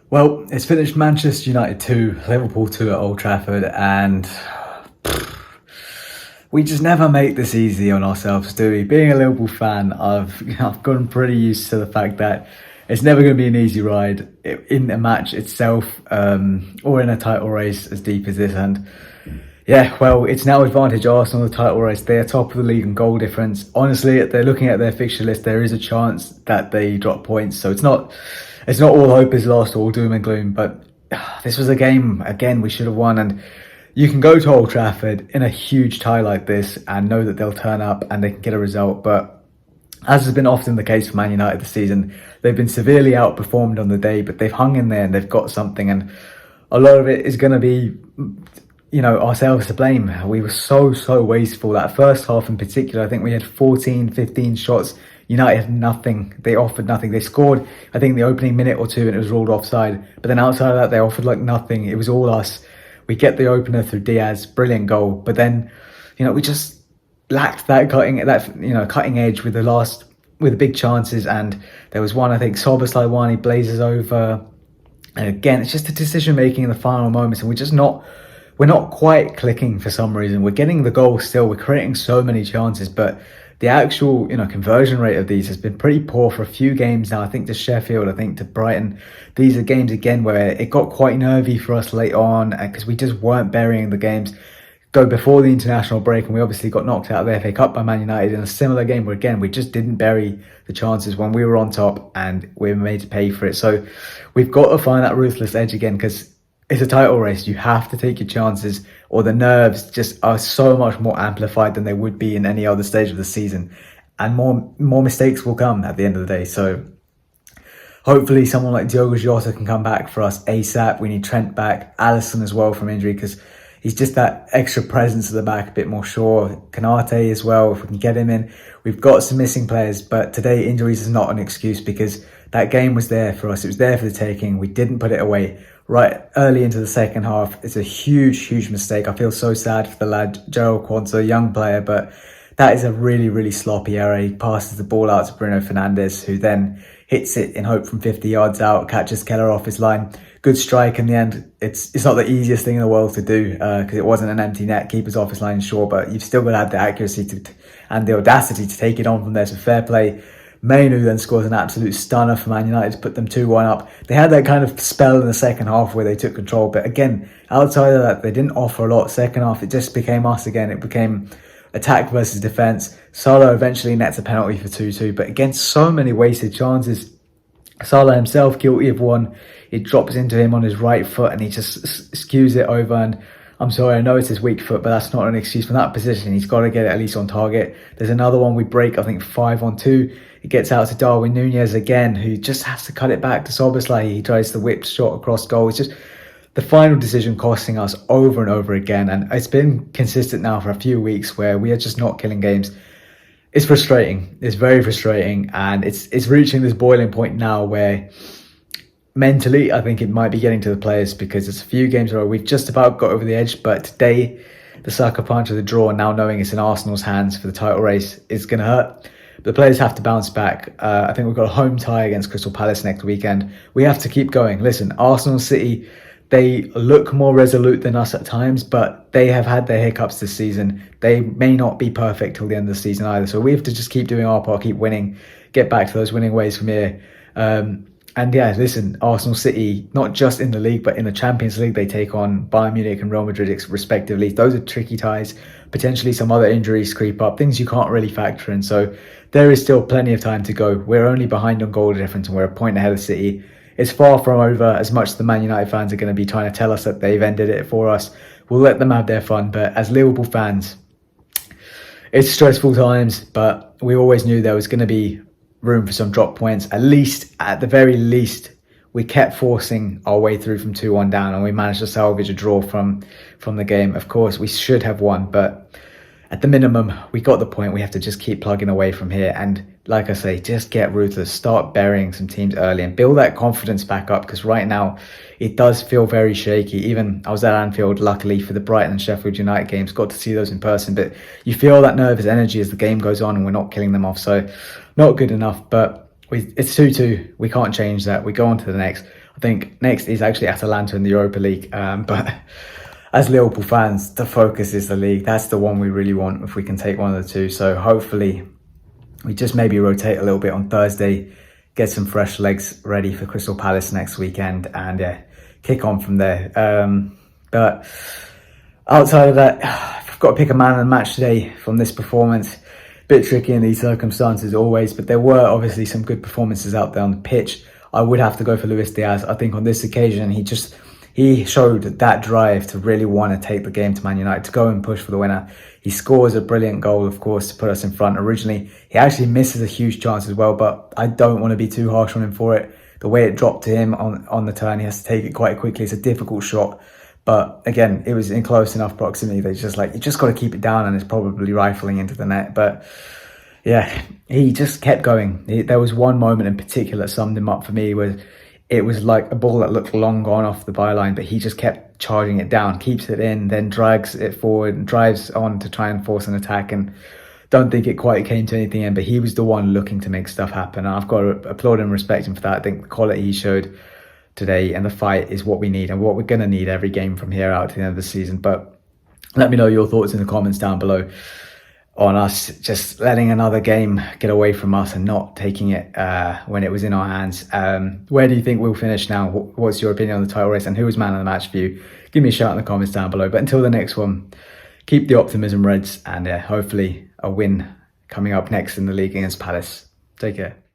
Well, it's finished Manchester United 2, Liverpool 2 at Old Trafford, and we just never make this easy on ourselves, do we? Being a Liverpool fan, I've gotten pretty used to the fact that it's never going to be an easy ride in a match itself, or in a title race as deep as this. And yeah, well, it's now advantage Arsenal the title race. They're top of the league in goal difference. Honestly, they're looking at their fixture list. There is a chance that they drop points, so it's not all hope is lost, all doom and gloom. But this was a game again we should have won, and you can go to Old Trafford in a huge tie like this and know that they'll turn up and they can get a result. But as has been often the case for Man United this season, they've been severely outperformed on the day, but they've hung in there and they've got something. And a lot of it is going to be, ourselves to blame. We were so wasteful. That first half in particular, I think we had 14, 15 shots. United had nothing. They offered nothing. They scored, I think, the opening minute or two and it was ruled offside. But then outside of that, they offered like nothing. It was all us. We get the opener through Diaz, brilliant goal. But then, we just lacked that cutting edge with the big chances. And there was one, I think, Szoboszlai one, he blazes over. And again, it's just the decision making in the final moments, and we're not quite clicking for some reason. We're getting the goal still. We're creating so many chances, but the actual, conversion rate of these has been pretty poor for a few games now. I think to Sheffield, I think to Brighton. These are games again where it got quite nervy for us late on because we just weren't burying the games. Go before the international break, and we obviously got knocked out of the FA Cup by Man United in a similar game where again we just didn't bury the chances when we were on top and we were made to pay for it. So we've got to find that ruthless edge again, because it's a title race. You have to take your chances, or the nerves just are so much more amplified than they would be in any other stage of the season, and more mistakes will come at the end of the day. So hopefully someone like Diogo Jota can come back for us ASAP. We need Trent back, Alisson as well from injury, because he's just that extra presence at the back, a bit more sure. Kanate as well, if we can get him in. We've got some missing players, but today injuries is not an excuse, because that game was there for us. It was there for the taking. We didn't put it away right early into the second half. It's a huge mistake. I feel so sad for the lad, Gerald Quansah, a young player, but that is a really sloppy error. He passes the ball out to Bruno Fernandes, who then hits it in hope from 50 yards out, catches Keller off his line. Good strike in the end. It's not the easiest thing in the world to do, because it wasn't an empty net. Keeper's off his line, sure, but you've still got to have the accuracy and the audacity to take it on from there. So fair play. Mainoo then scores an absolute stunner for Man United to put them 2-1 up. They had that kind of spell in the second half where they took control, but again, outside of that, they didn't offer a lot. Second half, it just became us again. It became attack versus defence. Salah eventually nets a penalty for 2-2, but again, so many wasted chances. Salah himself guilty of one. It drops into him on his right foot and he just skews it over. And I'm sorry, I know it's his weak foot, but that's not an excuse from that position. He's got to get it at least on target. There's another one we break, I think 5-on-2. It gets out to Darwin Núñez again, who just has to cut it back to Szoboszlai. He tries the whip shot across goal. It's just the final decision costing us over and over again. And it's been consistent now for a few weeks where we are just not killing games. It's frustrating. It's very frustrating. And it's reaching this boiling point now where mentally, I think it might be getting to the players, because it's a few games where we've just about got over the edge. But today, the sucker punch of the draw, now knowing it's in Arsenal's hands for the title race, is going to hurt. The players have to bounce back. I think we've got a home tie against Crystal Palace next weekend. We have to keep going. Listen, Arsenal City, they look more resolute than us at times, but they have had their hiccups this season. They may not be perfect till the end of the season either. So we have to just keep doing our part, keep winning, get back to those winning ways from here. And yeah, listen, Arsenal City, not just in the league, but in the Champions League, they take on Bayern Munich and Real Madrid respectively. Those are tricky ties. Potentially some other injuries creep up, things you can't really factor in. So there is still plenty of time to go. We're only behind on goal difference and we're a point ahead of City. It's far from over, as much as the Man United fans are going to be trying to tell us that they've ended it for us. We'll let them have their fun. But as Liverpool fans, it's stressful times, but we always knew there was going to be room for some drop points. At the very least, we kept forcing our way through from 2-1 down, and we managed to salvage a draw from the game. Of course, we should have won, but at the minimum, we got the point. We have to just keep plugging away from here. And like I say, just get ruthless, start burying some teams early and build that confidence back up, because right now it does feel very shaky. Even I was at Anfield, luckily, for the Brighton and Sheffield United games, got to see those in person, but you feel that nervous energy as the game goes on and we're not killing them off. So not good enough, but it's 2-2. We can't change that. We go on to the next. I think next is actually Atalanta in the Europa League. But as Liverpool fans, the focus is the league. That's the one we really want if we can take one of the two. So hopefully we just maybe rotate a little bit on Thursday, get some fresh legs ready for Crystal Palace next weekend, and kick on from there. But outside of that, I've got to pick a man of the match today from this performance. Bit tricky in these circumstances always, but there were obviously some good performances out there on the pitch. I would have to go for Luis Diaz. I think on this occasion, he showed that drive to really want to take the game to Man United, to go and push for the winner. He scores a brilliant goal, of course, to put us in front. Originally, he actually misses a huge chance as well, but I don't want to be too harsh on him for it. The way it dropped to him on the turn, he has to take it quite quickly. It's a difficult shot. But again, it was in close enough proximity that you just got to keep it down, and it's probably rifling into the net. But yeah, he just kept going. There was one moment in particular that summed him up for me, where it was like a ball that looked long gone off the byline, but he just kept charging it down, keeps it in, then drags it forward and drives on to try and force an attack. And don't think it quite came to anything in, but he was the one looking to make stuff happen. And I've got to applaud and respect him for that. I think the quality he showed today and the fight is what we need and what we're going to need every game from here out to the end of the season. But let me know your thoughts in the comments down below on us just letting another game get away from us and not taking it when it was in our hands. Where do you think we'll finish now? What's your opinion on the title race, and who was man of the match for you? Give me a shout in the comments down below. But until the next one, keep the optimism, Reds, and hopefully a win coming up next in the league against Palace. Take care.